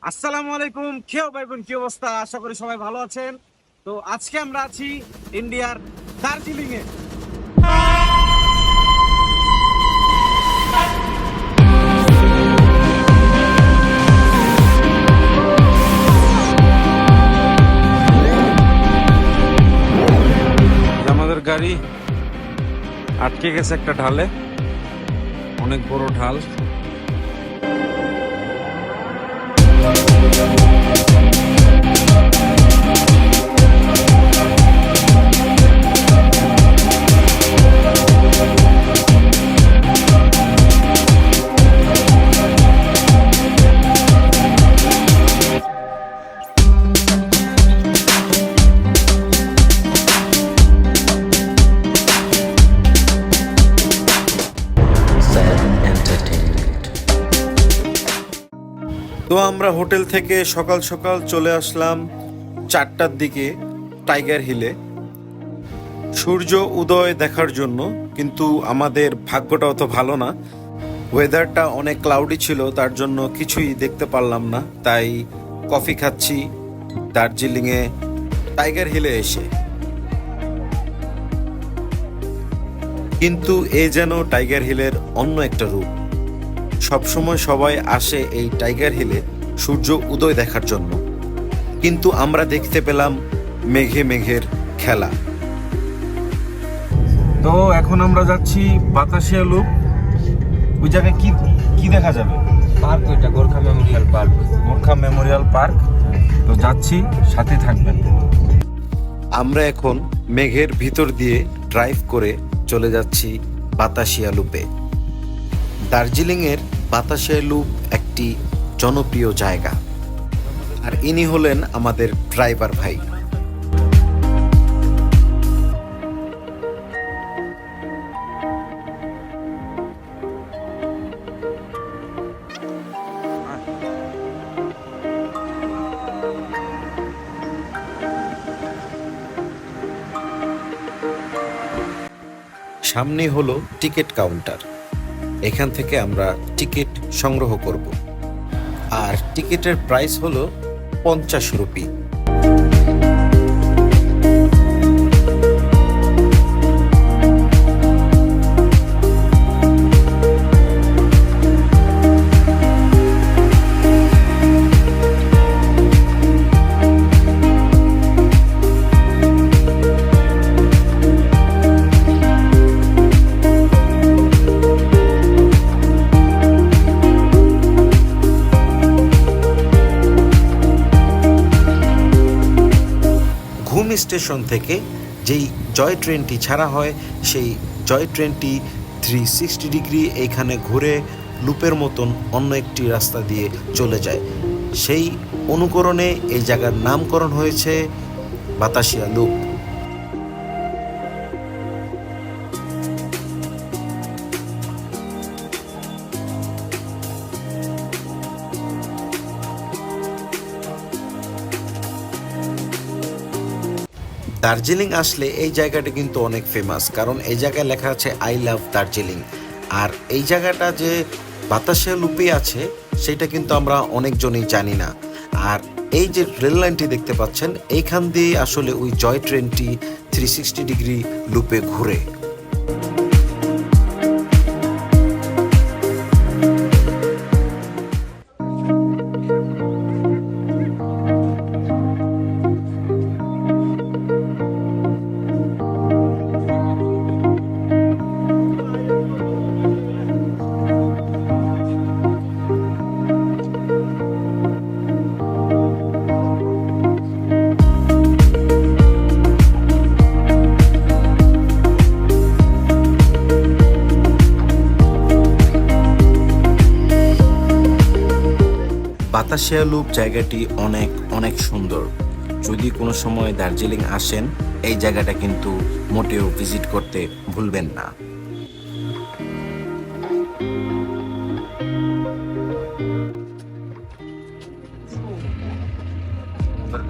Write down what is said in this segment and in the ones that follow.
আসসালামু আলাইকুম, কেউ ভাই বোন, কি অবস্থা? আশা করি সবাই ভালো আছেন। তো আজকে আমরা আছি ইন্ডিয়ার দার্জিলিং এ। আমাদের গাড়ি আটকে গেছে একটা ঢালে, অনেক বড় ঢাল। তো আমরা হোটেল থেকে সকাল সকাল চলে আসলাম 4টার দিকে টাইগার হিলে সূর্য উদয় দেখার জন্য। কিন্তু আমাদের ভাগ্যটা অত ভালো না, ওয়েদারটা অনেক ক্লাউডি ছিল, তার জন্য কিছুই দেখতে পারলাম না। তাই কফি খাচ্ছি দার্জিলিংয়ে টাইগার হিলে এসে। কিন্তু এ যেন টাইগার হিলের অন্য একটা রূপ। সবসময় সবাই আসে এই টাইগার হিলে সূর্য উদয় দেখার জন্য, কিন্তু আমরা দেখতে পেলাম মেঘে মেঘের খেলা। তো এখন আমরা যাচ্ছি বাতাসিয়া লুপ। ওই জায়গায় কি কি দেখা যাবে? পার্ক, ওইটা Gorkha Memorial park. Gorkha Memorial park. তো যাচ্ছি, সাথে থাকবেন। আমরা এখন মেঘের ভিতর দিয়ে ড্রাইভ করে চলে যাচ্ছি বাতাসিয়া লুপে। দার্জিলিংয়ের বাতাসিয়া লুপ একটি জনপ্রিয় জায়গা, আর ইনি হলেন আমাদের ড্রাইভার ভাই। সামনে হলো টিকিট কাউন্টার, এখান থেকে আমরা টিকিট সংগ্রহ করব। আর টিকিটের প্রাইস হলো 50 রুপি। ঘুম স্টেশন থেকে যেই জয় ট্রেনটি ছাড়া হয়, সেই জয় ট্রেনটি 360 ডিগ্রি এইখানে ঘুরে লুপের মতন অন্য একটি রাস্তা দিয়ে চলে যায়। সেই অনুকরণে এই জায়গার নামকরণ হয়েছে বাতাসিয়া লুপ। দার্জিলিং আসলে এই জায়গাটা কিন্তু অনেক ফেমাস, কারণ এই জায়গায় লেখা আছে আই লাভ দার্জিলিং। আর এই জায়গাটা যে বাতাসিয়া লুপে আছে সেটা কিন্তু আমরা অনেকজনই জানি না। আর এই যে রেল লাইনটি দেখতে পাচ্ছেন, এইখান দিয়ে আসলে ওই জয় ট্রেনটি 360 ডিগ্রি লুপে ঘুরে। বাতাসিয়া লুপ জায়গাটি অনেক অনেক সুন্দর। যদি কোনো সময় দার্জিলিং আসেন, এই জায়গাটা কিন্তু মোটেও ভিজিট করতে ভুলবেন না।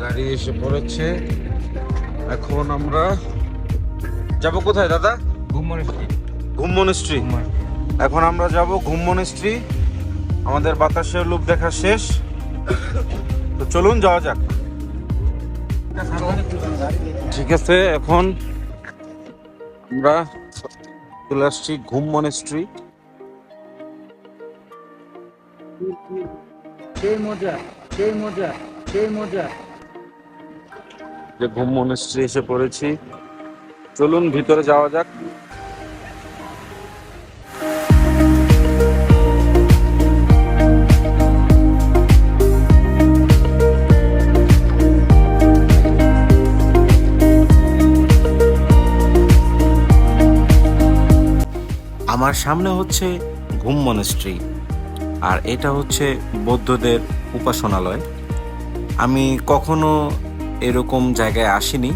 গাড়ি এসে পড়েছে, এখন আমরা যাব কোথায় দাদা? ঘুম মনস্ট্রি। ঘুম মনস্ট্রি। এখন আমরা যাব ঘুম মনস্ট্রি। আমাদের বাতাসিয়া লুপ দেখা শেষ, চলুন যাওয়া যাক। ঠিক আছে, এখন আমরা চলে আসছি ঘুম মনেস্ট্রি। সেই মজা, সেই মজা, সেই মজা। যে ঘুম মনেস্ট্রি এসে পড়েছি, চলুন ভিতরে যাওয়া যাক। আমার সামনে হচ্ছে ঘুম মনেস্ট্রি, আর এটা হচ্ছে বৌদ্ধদের উপাসনালয়। আমি কখনো এরকম জায়গায় আসিনি,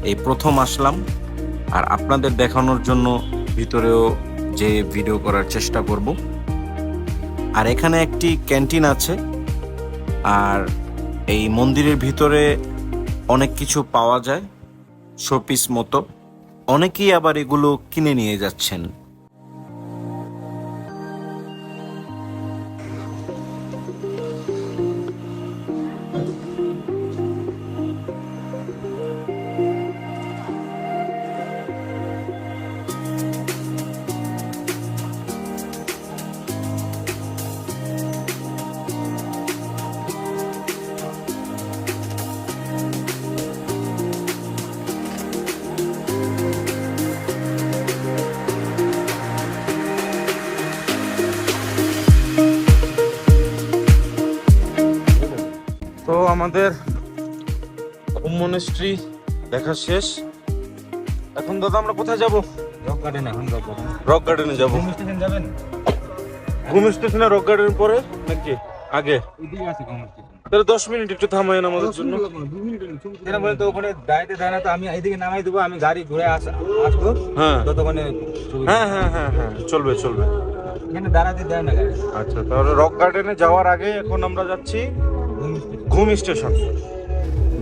এই প্রথম আসলাম। আর আপনাদের দেখানোর জন্য ভিতরেও যে ভিডিও করার চেষ্টা করব। আর এখানে একটি ক্যান্টিন আছে। আর এই মন্দিরের ভিতরে অনেক কিছু পাওয়া যায় শোপিস মতো। অনেকেই আবার এগুলো কিনে নিয়ে যাচ্ছেন। তো আমাদের ঘুম মনেস্ট্রি দেখা শেষ। এখন দাদা আমরা কোথায় যাব? রক গার্ডেন, এখন রক গার্ডেন। রক গার্ডেনে যাব। ঘুম স্টেশন যাবেন? ঘুম স্টেশনে রক গার্ডেন পরে নাকি আগে? ওইদিকে আছে ঘুম স্টেশন। তাহলে 10 মিনিট একটু থামায়েন আমাদের জন্য। কেন বলে তো ওখানে দাঁড়াইতে দেয় না, তো আমি এইদিকে নামাই দেবো, আমি গাড়ি ঘুরে আসবো। হ্যাঁ ততক্ষণে হ্যাঁ হ্যাঁ হ্যাঁ হ্যাঁ, চলবে চলবে। এখানে দাঁড়াতে দেয় না গাড়ি। আচ্ছা, তাহলে রক গার্ডেনে যাওয়ার আগে এখন আমরা যাচ্ছি ঘুম স্টেশন। ঘুম স্টেশন।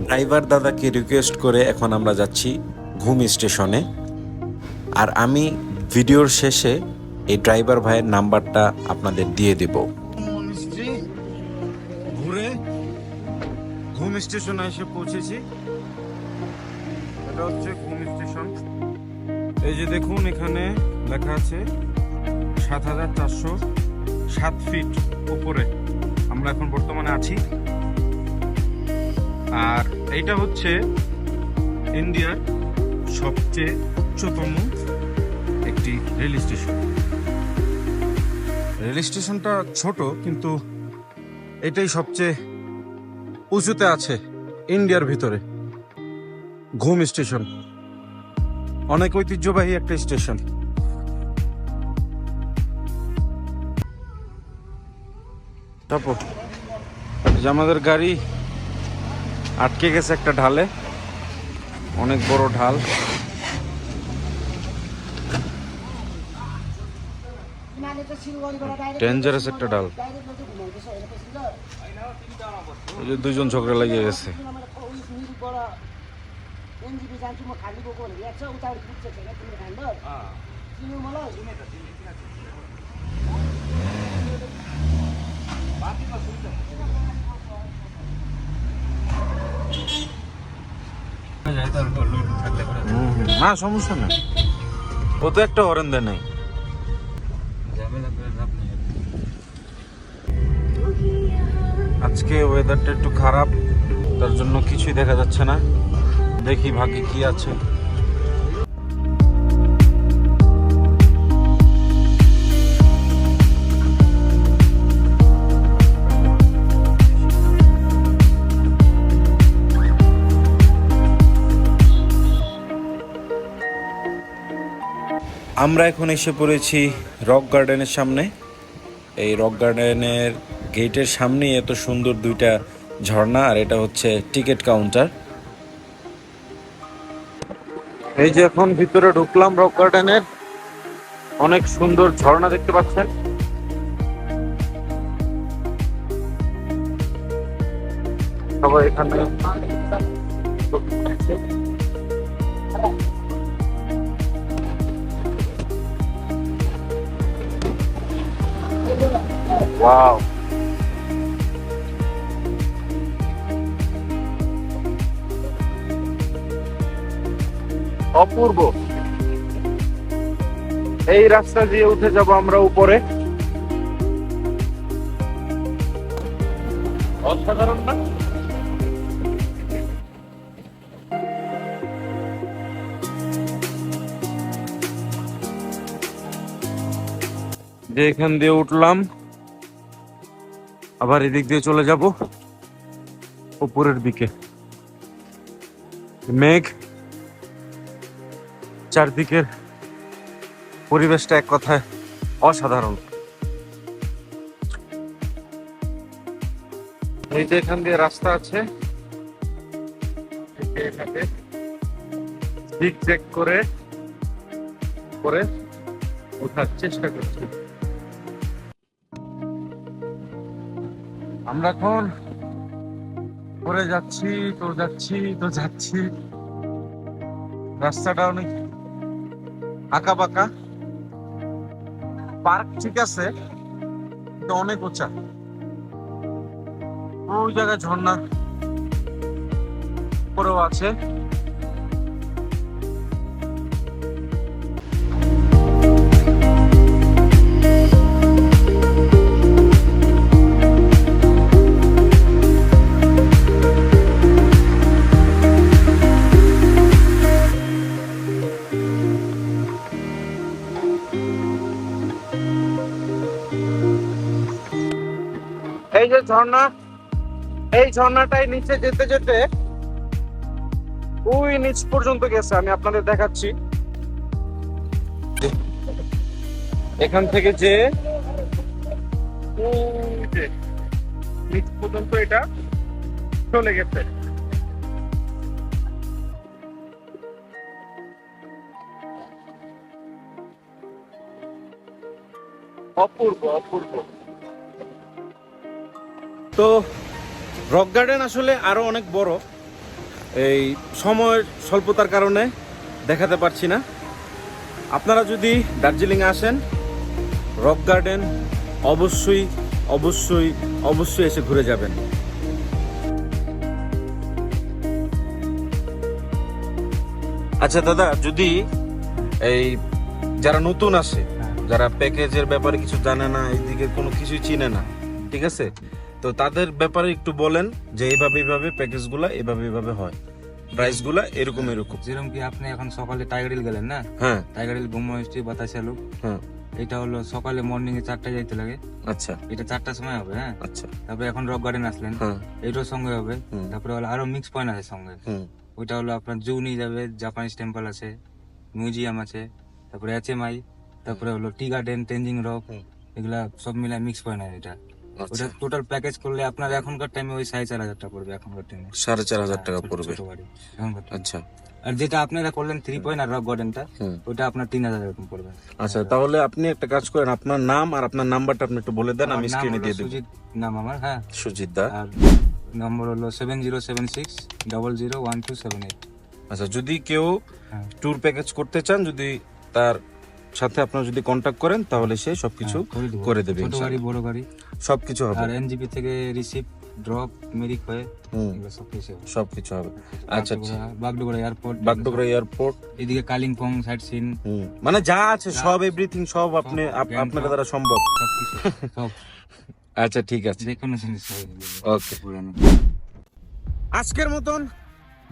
ড্রাইভার দাদাকে রিকোয়েস্ট করে এখন আমরা যাচ্ছি ঘুম স্টেশনে। আর আমি ভিডিওর শেষে এই ড্রাইভার ভাইয়ের নাম্বারটা আপনাদের দিয়ে দেব। ঘুরে ঘুম স্টেশনে এসে পৌঁছেছি। এটা হচ্ছে ঘুম স্টেশন। এই যে দেখুন, এখানে লেখা আছে ৭,৪০৭ ফিট উপরে আমরা এখন বর্তমানে আছি। আর এইটা হচ্ছে ইন্ডিয়ার সবচেয়ে উচ্চতম একটি রেল স্টেশন। রেল স্টেশনটা ছোট, কিন্তু এটাই সবচেয়ে উঁচুতে আছে ইন্ডিয়ার ভিতরে। ঘুম স্টেশন অনেক ঐতিহ্যবাহী একটা স্টেশন। আমাদের গাড়ি আটকে গেছে একটা ঢালে, অনেক বড় ঢাল। ডেঞ্জারাস একটা ঢাল। ওই যে দুজন ঝগড়া লাগিয়ে গেছে। না সমস্যা নেই, ও তো একটা হরেন দেয় নাই। আজকে ওয়েদারটা একটু খারাপ, তার জন্য কিছুই দেখা যাচ্ছে না। দেখি ভাগ্যে কি আছে। আমরা এখন এসে পড়েছি রক গার্ডেনের সামনে। এই রক গার্ডেনের গেটের সামনেই এত সুন্দর দুইটা ঝর্ণা, আর এটা হচ্ছে টিকিট কাউন্টার। এই যে এখন ভিতরে ঢুকলাম রক গার্ডেনের, অনেক সুন্দর ঝর্ণা দেখতে পাচ্ছেন। সবাই এখানে ওয়াও। অপূর্ব। এই রাস্তা দিয়ে উঠে যাব আমরা উপরে। অসাধারণ না? যে এখান দিয়ে উঠলাম, আবার এদিক দিয়ে চলে যাব উপরের দিকে। মেঘ, চারদিকের পরিবেশটা এক কথায় অসাধারণ। এই যে এখান দিয়ে রাস্তা আছে, জিগজ্যাগ করে করে ওঠার চেষ্টা করছি। আমরা এখন করে যাচ্ছি তো যাচ্ছি। রাস্তাটা অনেক আঁকা বাঁকা, পার্ক ঠিক আছে কিন্তু অনেক উঁচা। ওই জায়গায় ঝর্ণা উপরেও আছে। এই যে ঝর্ণা, এই ঝর্ণাটাই নিচে যেতে যেতে ওই নিচ পর্যন্ত গেছে। আমি আপনাদের দেখাচ্ছি। এখান থেকে যে নিচ পর্যন্ত এটা চলে গেছে। অপূর্ব অপূর্ব। তো রক গার্ডেন আসলে আরো অনেক বড়, এই সময়ের স্বল্পতার কারণে দেখাতে পারছি না। আপনারা যদি দার্জিলিং আসেন, রক গার্ডেন অবশ্যই অবশ্যই অবশ্যই এসে ঘুরে যাবেন। আচ্ছা দাদা, যদি এই যারা নতুন আসে, যারা প্যাকেজের ব্যাপারে কিছু জানে না, এইদিকে কোনো কিছুই চিনে না, ঠিক আছে, তো তাদের ব্যাপারে একটু বলেন যে এইভাবে এইভাবে প্যাকেজগুলা এইভাবে হয়, প্রাইসগুলা এরকম এরকম। যেরকম কি আপনি এখন সকালে টাইগার হিল গেলেন না, হ্যাঁ টাইগার হিল ব্রহ্মষ্টি বাতাসা লোক, হ্যাঁ, এটা হলো সকালে মর্নিং এ 4টায় যাইতে লাগে। আচ্ছা এটা 4টার সময় হবে। হ্যাঁ, আচ্ছা, তারপরে এখন রক গার্ডেন আসলেন, হ্যাঁ এইটার সঙ্গে হবে। হুম। তারপরে হলো আরো মিক্স পয়েন্ট আছে সঙ্গে। হুম ওইটা হলো আপনার জু নিয়ে যাবে, জাপানিজ টেম্পল আছে, মিউজিয়াম আছে, তারপরে HMI, তারপরে হলো টি গার্ডেন, তেনজিং রক, হুম। এগুলা সব মিলে মিক্স পয়েন্ট আছে এটা। আচ্ছা, ওটা টোটাল প্যাকেজ করলে আপনার এখনকার টাইমে ওই 4,500 টাকা পড়বে এখনকার টাইমে। 4,500 টাকা পড়বে। এখনকার time। আচ্ছা আর যেটা আপনারা করলেন 3 পয়েন্ট আর রক গার্ডেনটা, হুম। ওটা আপনার 3,000 এরকম পড়বে। আচ্ছা, তাহলে আপনি একটা কাজ করেন, আপনার নাম আর আপনার নাম্বারটা আপনি একটু বলে দেন, আমি আমার নাম স্ক্রিনে হলো দিয়ে দেব। সুজিত নাম আমার। হ্যাঁ, সুজিত দা। আর নম্বর হলো 7076001278। আচ্ছা, যদি কেউ হ্যাঁ। ট্যুর প্যাকেজ করতে চান, যদি তার সাথে আপনারা যদি কন্টাক্ট করেন, তাহলে সে সবকিছু দেবো। করে দেবে, ছোট গাড়ি বড় গাড়ি সবকিছু হবে। আর NGP থেকে রিসিভ ড্রপ মেরিক হয়ে হুম, এগুলো সব কিছু হবে। সবকিছু হবে। আচ্ছা, বাগডোগরা এয়ারপোর্ট, বাগডোগরা এয়ারপোর্ট, এদিকে কালিম্পং সাইট সিন, মানে যা আছে সব এভরিথিং সব আপনি আপনাদের দ্বারা সম্ভব। সবকিছু সব আচ্ছা ঠিক আছে, যে কোনো জিনিস হবে। ওকে। আজকের মতন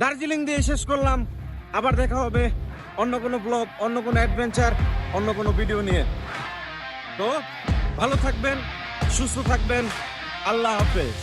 দার্জিলিং দিয়ে শেষ করলাম। আবার দেখা হবে অন্য কোনো ব্লগ, অন্য কোনো অ্যাডভেঞ্চার, অন্য কোনো ভিডিও নিয়ে। তো ভালো থাকবেন, সুস্থ থাকবেন, আল্লাহ হাফেজ।